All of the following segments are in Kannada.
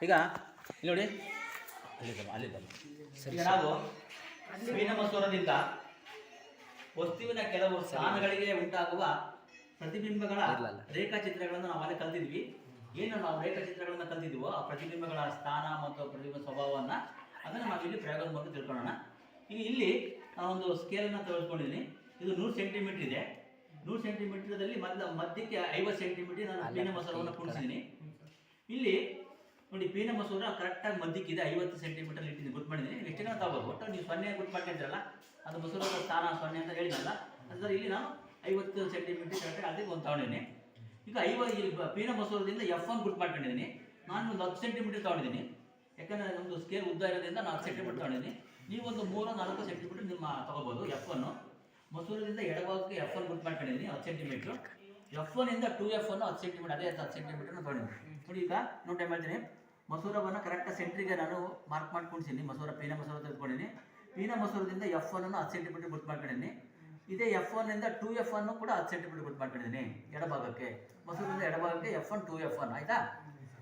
ಈಗ ಇಲ್ಲಿ ನೋಡಿ, ಅಲ್ಲಿದ್ದಲ್ಲ ಈಗ ನಾವು ಮೀನ ಮಸೂರದಿಂದ ವಸ್ತುವಿನ ಕೆಲವು ಸ್ಥಾನಗಳಿಗೆ ಉಂಟಾಗುವ ಪ್ರತಿಬಿಂಬಗಳ ರೇಖಾಚಿತ್ರಗಳನ್ನು ನಾವು ಅಲ್ಲಿ ಕಲ್ತಿದ್ವಿ. ಏನು ನಾವು ರೇಖಾಚಿತ್ರಗಳನ್ನು ಕಲ್ತಿದ್ವೋ ಆ ಪ್ರತಿಬಿಂಬಗಳ ಸ್ಥಾನ ಮತ್ತು ಪ್ರತಿಬಿಂಬ ಸ್ವಭಾವವನ್ನು ಅದನ್ನು ನಾವು ಇಲ್ಲಿ ಪ್ರಯೋಗದ ಮೂಲಕ ತಿಳ್ಕೊಳ್ಳೋಣ. ಈಗ ಇಲ್ಲಿ ನಾನೊಂದು ಸ್ಕೇಲನ್ನು ತೆಗೆದುಕೊಂಡಿದ್ದೀನಿ. ಇದು 100 ಸೆಂಟಿಮೀಟರ್ ಇದೆ. 100 ಸೆಂಟಿಮೀಟರ್ದಲ್ಲಿ ಮಧ್ಯಕ್ಕೆ 50 ಸೆಂಟಿಮೀಟರ್ ನಾನು ಪೀನ ಮಸೂರವನ್ನು ಕುಣಿಸಿದ್ದೀನಿ. ಇಲ್ಲಿ ನೋಡಿ, ಪೀನ ಮಸೂರ ಕರೆಕ್ಟಾಗಿ ಮಧ್ಯಕ್ಕಿದೆ, 50 ಸೆಂಟಿಮೀಟರ್ ಇಟ್ಟಿದ್ದೀನಿ, ಗುರ್ತು ಮಾಡಿದ್ದೀನಿ. ಎಷ್ಟು ಜನ ತಗೋಬೋದು, ಒಟ್ಟು ನೀವು 0 ಗುರ್ತು ಮಾಡ್ಕೊಂಡಿದ್ರಲ್ಲ, ಅದು ಮಸೂರದ ಸ್ಥಾನ 0 ಅಂತ ಹೇಳಿದ್ನಲ್ಲ, ಅದರ ಇಲ್ಲಿ ನಾನು 50 ಸೆಂಟಿಮೀಟರ್ ಕರೆಕ್ಟಾಗಿ ಅದಕ್ಕೆ ಒಂದು ತಗೊಂಡಿದ್ದೀನಿ. ಈಗ ಇಲ್ಲಿ ಪೀನ ಮಸೂರದಿಂದ F1 ಗುರ್ತು ಮಾಡ್ಕೊಂಡಿದ್ದೀನಿ. ನಾನು ಒಂದು 10 ಸೆಂಟಿಮೀಟರ್ ತಗೊಂಡಿದ್ದೀನಿ, ಯಾಕಂದರೆ ನಮ್ಮದು ಸ್ಕೇಲ್ ಉದ್ದ ಇರೋದ್ರಿಂದ ನಾನು 10 ಸೆಂಟಿಮೀಟರ್ ತಗೊಂಡಿದ್ದೀನಿ. ನೀವು ಒಂದು 3-4 ಸೆಂಟಿಮೀಟರ್ ನಿಮ್ಮ ತಗೋಬೋದು. F1 ಮಸೂರದಿಂದ ಎಡಭಾಗಕ್ಕೆ F1 ಗುರ್ತು ಮಾಡ್ಕೊಂಡಿದ್ದೀನಿ 10 ಸೆಂಟಿಮೀಟ್ರು. F1 ಇಂದ 2F1 10 ಸೆಂಟಿಮೀಟರ್, ಅದೇ 10 ಸೆಂಟಿಮೀಟರ್ನ ತಗೊಂಡಿದ್ದೀನಿ. ನೋಡಿ, ಈಗ ನೋಡಿ ಟೈಮ್ ಹೇಳ್ತೀನಿ. ಮಸೂರವನ್ನು ಕರೆಕ್ಟಾಗಿ ಸೆಂಟ್ರಿಗೆ ನಾನು ಮಾರ್ಕ್ ಮಾಡ್ಕೊಂಡಿದ್ದೀನಿ. ಪೀನ ಮಸೂರ ತೆಗೆದುಕೊಂಡಿದ್ದೀನಿ. ಪೀನ ಮಸೂರದಿಂದ F1 10 ಸೆಂಟಿಮೀಟರ್ ಗುರ್ತು ಮಾಡ್ಕೊಂಡಿದ್ದೀನಿ. ಇದೇ F1 ಇಂದ 2F1 ಕೂಡ 10 ಸೆಂಟಿಮೀಟರ್ ಗುರ್ತು ಮಾಡ್ಕೊಂಡಿದ್ದೀನಿ ಎಡಭಾಗಕ್ಕೆ. ಮಸೂರದಿಂದ ಎಡಭಾಗಕ್ಕೆ F1 2F1 ಆಯಿತಾ.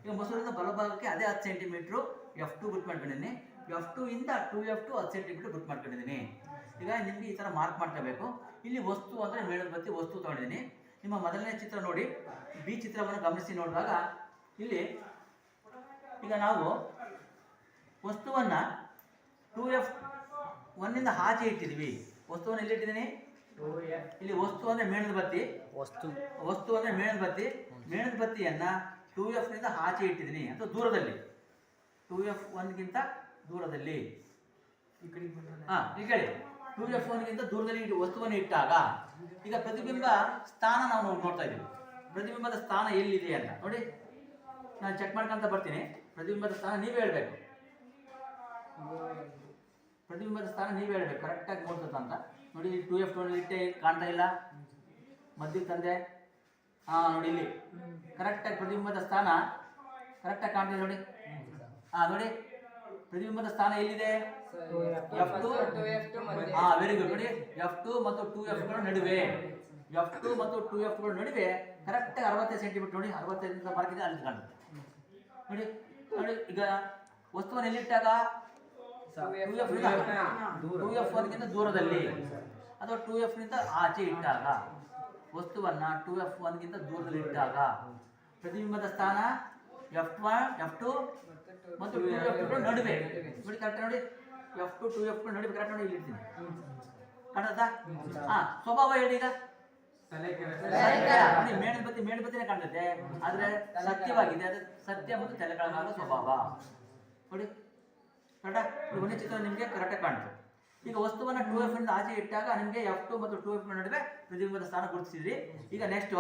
ಈಗ ಮಸೂರದಿಂದ ಬಲಭಾಗಕ್ಕೆ ಅದೇ 10 ಸೆಂಟಿಮೀಟ್ರು F2 ಗುರ್ತು ಮಾಡ್ಕೊಂಡಿದ್ದೀನಿ. F2 ಇಂದ 2F2 10 ಸೆಂಟಿಮೀಟರ್ ಗುರ್ತು ಮಾಡ್ಕೊಂಡಿದ್ದೀನಿ. ಈಗ ನಿಮಗೆ ಈ ಥರ ಮಾರ್ಕ್ ಮಾಡ್ಕೋಬೇಕು. ಇಲ್ಲಿ ವಸ್ತು ಅಂದರೆ ಮೇಣದ ಬತ್ತಿ ವಸ್ತು ತಗೊಂಡಿದ್ದೀನಿ. ನಿಮ್ಮ ಮೊದಲನೇ ಚಿತ್ರ ನೋಡಿ, ಬಿ ಚಿತ್ರವನ್ನು ಗಮನಿಸಿ ನೋಡಿದಾಗ ಇಲ್ಲಿ ಈಗ ನಾವು ವಸ್ತುವನ್ನು 2F1 ಇಂದ ಆಚೆ ಇಟ್ಟಿದ್ದೀವಿ. ವಸ್ತುವನ್ನು ಎಲ್ಲಿಟ್ಟಿದ್ದೀನಿ? ಇಲ್ಲಿ ವಸ್ತು ಅಂದರೆ ಮೇಣದ ಬತ್ತಿ. ವಸ್ತು ಅಂದರೆ ಮೇಣದ ಬತ್ತಿ. ಮೇಣದ ಬತ್ತಿಯನ್ನು 2F ನಿಂದ ಆಚೆ ಇಟ್ಟಿದ್ದೀನಿ, ಅಥವಾ ದೂರದಲ್ಲಿ, 2F1ಗಿಂತ ದೂರದಲ್ಲಿ. ಈ ಕಡೆ 2F1ಗಿಂತ ದೂರದಲ್ಲಿ ವಸ್ತುವನ್ನು ಇಟ್ಟಾಗ ಈಗ ಪ್ರತಿಬಿಂಬ ಸ್ಥಾನ ನಾವು ನೋಡ್ತಾ ಇದ್ದೀವಿ. ಪ್ರತಿಬಿಂಬದ ಸ್ಥಾನ ಎಲ್ಲಿದೆ ಅಂತ ನೋಡಿ, ನಾನು ಚೆಕ್ ಮಾಡ್ಕೊಂತ ಬರ್ತೀನಿ. ಪ್ರತಿಬಿಂಬದ ಸ್ಥಾನ ನೀವೇ ಹೇಳಬೇಕು. ಪ್ರತಿಬಿಂಬದ ಸ್ಥಾನ ನೀವೇ ಹೇಳಬೇಕು ಕರೆಕ್ಟಾಗಿ ನೋಡ್ತದ ಅಂತ ನೋಡಿ. 2F1 ಇಟ್ಟೆ ಕಾಣ್ತಾ ಇಲ್ಲ, ಮಧ್ಯಕ್ಕೆ ತಂದೆ. ನೋಡಿ ಇಲ್ಲಿ ಕರೆಕ್ಟಾಗಿ ಪ್ರತಿಬಿಂಬದ ಸ್ಥಾನ ಕರೆಕ್ಟಾಗಿ ಕಾಣ್ತಿದೆ ನೋಡಿ. ನೋಡಿ, ಪ್ರತಿಬಿಂಬದ ಸ್ಥಾನ ಎಲ್ಲಿದೆ? F2. Very good. ನೋಡಿ, F2 ಮತ್ತು 2F ನಡುವೆ, F2 ಮತ್ತು 2F ನಡುವೆ ಕರೆಕ್ಟಾಗಿ 65 ಸೆಂಟಿಮೀಟರ್. ನೋಡಿ, 65 ಮಾರ್ಕ್ ಇದೆ, ಅಲ್ಲಿ ಕಾಣುತ್ತೆ ನೋಡಿ. ನೋಡಿ, ಈಗ ವಸ್ತುವನ್ನು ಎಲ್ಲಿಟ್ಟಾಗ 2F1ಗಿಂತ ದೂರದಲ್ಲಿ, ಅಥವಾ 2F ನಿಂದ ಆಚೆ ಇಟ್ಟಾಗ, ವಸ್ತುವನ್ನು 2F1ಗಿಂತ ದೂರದಲ್ಲಿ ಇಟ್ಟಾಗ ಪ್ರತಿಬಿಂಬದ ಸ್ಥಾನ F2 ಮತ್ತು 2F ನಡುವೆ. ನೋಡಿ ಕರೆಕ್ಟ್ ನೋಡಿ, F2 2F ನಡುವೆ ಕರೆಕ್ಟ್ ನೋಡಿ, ಇಲ್ಲಿ ಇರ್ತೀನಿ. ಕಾಣುತ್ತಾ? ಸ್ವಭಾವ ಹೇಳಿ. ಈಗ ಮೇಣದ ಬತ್ತಿನೇ ಕಾಣ್ತದೆ, ಆದ್ರೆ ಸತ್ಯವಾಗಿದೆ. ಅದು ಸತ್ಯ ಮತ್ತು ತಲೆಕೆಳಗಾದ ಸ್ವಭಾವ ನೋಡಿ. ಕರೆಕ್ಟಾ? ಒಂದೇ ಚಿತ್ರ ನಿಮಗೆ ಕರೆಕ್ಟಾಗಿ ಕಾಣ್ತದೆ. ಈಗ ವಸ್ತುವನ್ನು 2F ನಿಂದ ಆಚೆ ಇಟ್ಟಾಗ ನಿಮಗೆ F2 ಮತ್ತು 2F ನಡುವೆ ಪ್ರತಿಬಿಂಬದ ಸ್ಥಾನ ಗುರುತಿಸಿದ್ರಿ. ಈಗ ನೆಕ್ಸ್ಟ್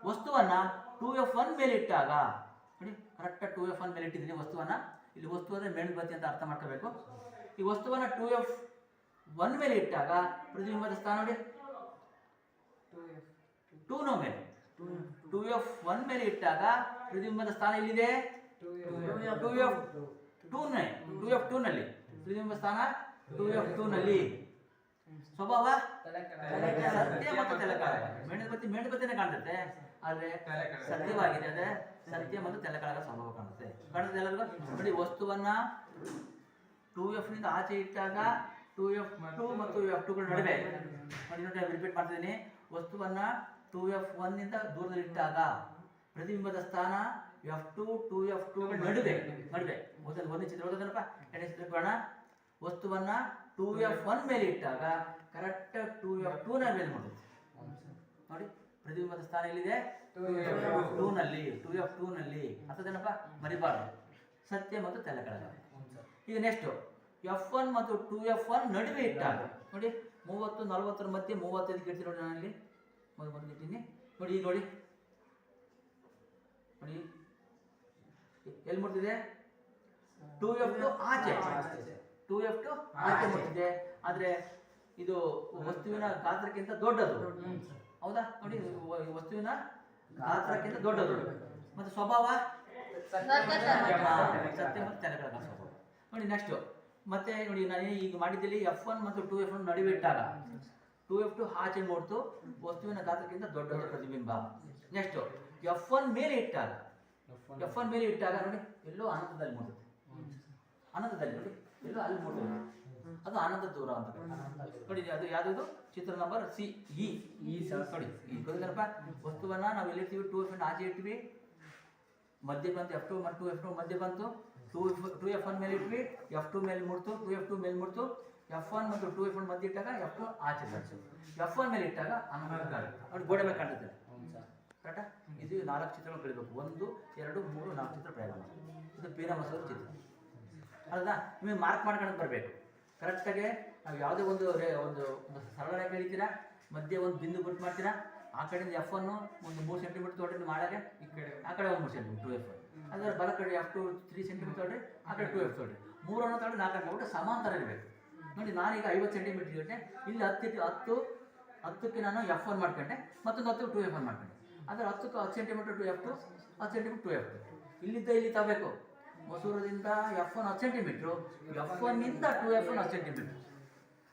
ವಸ್ತುವನ್ನು 2F1 ಮೇಲೆ ಇಟ್ಟಾಗ ನೋಡಿ, ಕರೆಕ್ಟಾಗಿ 2F1 ಮೇಲೆ ಇಟ್ಟಿದ್ದೀನಿ ವಸ್ತುವನ್ನು. ಇಲ್ಲಿ ವಸ್ತು ಅಂದರೆ ಮೇಣದ ಬತ್ತಿ ಅಂತ ಅರ್ಥ ಮಾಡ್ಕೋಬೇಕು. ಈ ವಸ್ತುವನ್ನು 2F1 ಮೇಲೆ ಇಟ್ಟಾಗ ಪ್ರತಿಬಿಂಬದ ಸ್ಥಾನ ನೋಡಿ, 2 ಮೇಲೆ 2F1 ಮೇಲೆ ಇಟ್ಟಾಗ ಪ್ರತಿಬಿಂಬದ ಸ್ಥಾನ ಎಲ್ಲಿದೆ? 2F2 ನಲ್ಲಿ ಪ್ರತಿಬಿಂಬ ಸ್ಥಾನ 2F2 ನಲ್ಲಿ. ಸ್ವಭಾವ ಸತ್ಯ ಮತ್ತು ತಲೆಕೆಳಗ. ಮೇಣದ ಬತ್ತಿನೇ ಕಾಣ್ತದೆ, ಆದ್ರೆ ಸತ್ಯವಾಗಿದೆ. ಅದೇ ಸತ್ಯ ಮತ್ತು ತಲೆಕೆಳಗ ಸ್ವಭಾವ ಕಾಣುತ್ತೆ. ಎಲ್ಲರಿಗೂ ನೋಡಿ, ವಸ್ತುವನ್ನ 2F ನಿಂದ ಆಚೆ ಇಟ್ಟಾಗ 2F2 ಮತ್ತು F2 ನಡುವೆ ನೋಡಿ, ರಿಪೀಟ್ ಮಾಡ್ತಿದ್ದೀನಿ. ವಸ್ತುವನ್ನ 2F1 ನಿಂದ ದೂರದಲ್ಲಿ ಇಟ್ಟಾಗ ಪ್ರತಿಬಿಂಬದ ಸ್ಥಾನ F2 2F2 ನಡುವೆ. ಒಂದೇ ಚಿತ್ರ ಓದೋದನಪ್ಪ. ಎರಡನೇ ಚಿತ್ರ ಬರೋಣ. ವಸ್ತುವನ್ನ 2F1 ಮೇಲೆ ಇಟ್ಟಾಗ ಕರೆಕ್ಟ್ 2F2 ಮೇಲೆ ಮಾಡುತ್ತೆ ನೋಡಿ. ಪ್ರತಿಬಿಂಬದ ಸ್ಥಾನ ಎಲ್ಲಿದೆ? 2F2 ನಲ್ಲಿ. ಅರ್ಥದೇನಪ್ಪ? ಮರಿಬಾರ್ದು. ಸತ್ಯ ಮತ್ತು ತಲೆಕೆಳಗ. ಈಗ ನೆಕ್ಸ್ಟ್ F1 ಮತ್ತು 2F1 ನಡುವೆ ಇಟ್ಟಾಗ ನೋಡಿ, 30-40 ಮಧ್ಯೆ 35 ಇಡ್ತೀನಿ ನೋಡಿ. ನಾನು ಇಲ್ಲಿ ಮೊದಲು ಇದ್ದೀನಿ ನೋಡಿ. ನೋಡಿ ಎಲ್ಲಿ ಮುಟ್ಟಿದೆ? 2F2 ಆಚೆ ಮುಟ್ಟಿದೆ. ಆದ್ರೆ ಇದು ವಸ್ತುವಿನ ಗಾತ್ರಕ್ಕಿಂತ ದೊಡ್ಡದು, ಹೌದಾ? ನೋಡಿ, ವಸ್ತುವಿನ ಗಾತ್ರಕ್ಕಿಂತ ದೊಡ್ಡದು. ಮತ್ತೆ ಸ್ವಭಾವ ಸತ್ಯ ಮತ್ತು ತಲೆಕೆಳಗ ಸ್ವಭಾವ ನೋಡಿ. ನೆಕ್ಸ್ಟ್ ಮತ್ತೆ ನೋಡಿ, ನಾನು ಈಗ ಮಾಡಿದ್ದಲ್ಲಿ F1 ಮತ್ತು 2F1 ನಡುವೆ ಇಟ್ಟಾಗ 2F2 ಆಚೆ ನೋಡ್ತು, ವಸ್ತುವಿನ ಗಾತ್ರಕ್ಕಿಂತ ದೊಡ್ಡದು ಪ್ರತಿಬಿಂಬ. ನೆಕ್ಸ್ಟ್ F1 ಮೇಲೆ ಇಟ್ಟಾಗ F1 ಮೇಲೆ ಇಟ್ಟಾಗ ನೋಡಿ ಎಲ್ಲೋ ಅನಂತದಲ್ಲಿ ಮೂಡುತ್ತೆ. ಅನಂತದಲ್ಲಿ ನೋಡಿ ಎಲ್ಲೋ ಅಲ್ಲಿ ಮೂಡುತ್ತೆ. ಅದು ಅನಂತ ದೂರ ಅಂತ ನೋಡಿ. ಅದು ಯಾವುದು ಚಿತ್ರ ನಂಬರ್ ಸಿ ಇ ನೋಡಿ. ಗೊತ್ತಿಲ್ಲಪ್ಪ, ವಸ್ತುವನ್ನ ನಾವು ಎಲ್ಲಿರ್ತೀವಿ 2F1 ಆಚೆ ಇಟ್ವಿ, ಮಧ್ಯೆ ಬಂತು F2 ಮತ್ತು 2F2 ಮಧ್ಯೆ ಬಂತು, 2F1 ಮೇಲೆ ಇಟ್ವಿ, F2 ಮೇಲೆ ಮುಡ್ತು, 2F2 ಮೇಲೆ ಮುಡ್ತು, F1 ಮತ್ತು 2F1 ಮಧ್ಯೆ ಇಟ್ಟಾಗ F2 ಆಚೆ ಬಂತು. F1 ಮೇಲೆ ಇಟ್ಟಾಗ ಅನಂತ ನೋಡಿ ಗೋಡೆ ಮೇಲೆ ಕಾಣ್ತದೆ ಕರೆಕ್ಟಾ. ಇದು 4 ಚಿತ್ರಗಳು ಕಳಿಬೇಕು. 1 2 3 4 ಚಿತ್ರ ಪ್ರಯೋಗ ಮಾಡಿ. ಇದು ಪೀನಮಸೂರ ಚಿತ್ರ ಅಲ್ವಾ. ನಿಮಗೆ ಮಾರ್ಕ್ ಮಾಡ್ಕೊಂಡು ಬರಬೇಕು ಕರೆಕ್ಟಾಗಿ. ನಾವು ಯಾವುದೇ ಒಂದು ಒಂದು ಸರಳ ರೇಖೆ ಹಿಡಿತೀರಾ, ಮಧ್ಯೆ ಒಂದು ಬಿಂದು ಬಿಟ್ಟು ಮಾಡ್ತೀರಾ, ಆ ಕಡೆಯಿಂದ F1 ಒಂದು 3 ಸೆಂಟಿಮೀಟರ್ ತೊಗೊಂಡ್ರೆ ಮಾಡಾಗೆ ಆ ಕಡೆ ಒಂದು 3 ಸೆಂಟಿಮೀಟರ್ 2F1, ಅದರ ಬಲ ಕಡೆ F2 3 ಸೆಂಟಿಮೀಟರ್ ತೊಗೊಂಡ್ರೆ ಆ ಕಡೆ 2F ತೊಗೊಂಡ್ರೆ 3 ತೊಗೊಂಡ್ರೆ 4 ಹಾಕ್ಬಿಟ್ಟು ಸಮಾಂತರ ಇರಬೇಕು ನೋಡಿ. ನಾನೀಗ 50 ಸೆಂಟಿಮೀಟರ್ ಇರುತ್ತೆ, ಇಲ್ಲಿ 10ಕ್ಕೆ ನಾನು F1 ಮಾಡ್ಕೊಂಡೆ, ಮತ್ತೊಂದು 10 2F1 ಮಾಡ್ಕೊಂಡೆ, ಅದರ 10ಕ್ಕೆ 10 ಸೆಂಟಿಮೀಟರ್ 2F2, 10 ಸೆಂಟಿಮೀಟರ್ 2F2. ಇಲ್ಲಿದ್ದ ಇಲ್ಲಿ ತಗೋಬೇಕು. ಮಸೂರದಿಂದ F1 10 ಸೆಂಟಿಮೀಟ್ರು, F1ನಿಂದ 2F1 10 ಸೆಂಟಿಮೀಟ್ರು.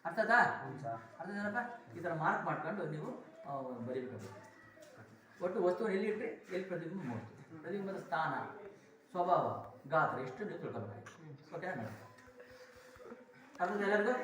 ಅರ್ಥದಾ? ಅರ್ಥದೇನಪ್ಪ? ಈ ಥರ ಮಾರ್ಕ್ ಮಾಡ್ಕೊಂಡು ನೀವು ಬರೀಬೇಕು. ಒಟ್ಟು ವಸ್ತುವನ್ನು ಎಲ್ಲಿ ಇಟ್ಟರೆ ಎಲ್ಲಿ ಪ್ರತಿಬಿಂಬ ಮೂಡ್ತು, ಪ್ರತಿಬಿಂಬದ ಸ್ಥಾನ, ಸ್ವಭಾವ, ಗಾತ್ರ ಎಷ್ಟು ನೀವು ತಿಳ್ಕೊಬೇಕು. Okay madam? ಅರ್ಥದ ಎಲ್ಲರಿಗೂ?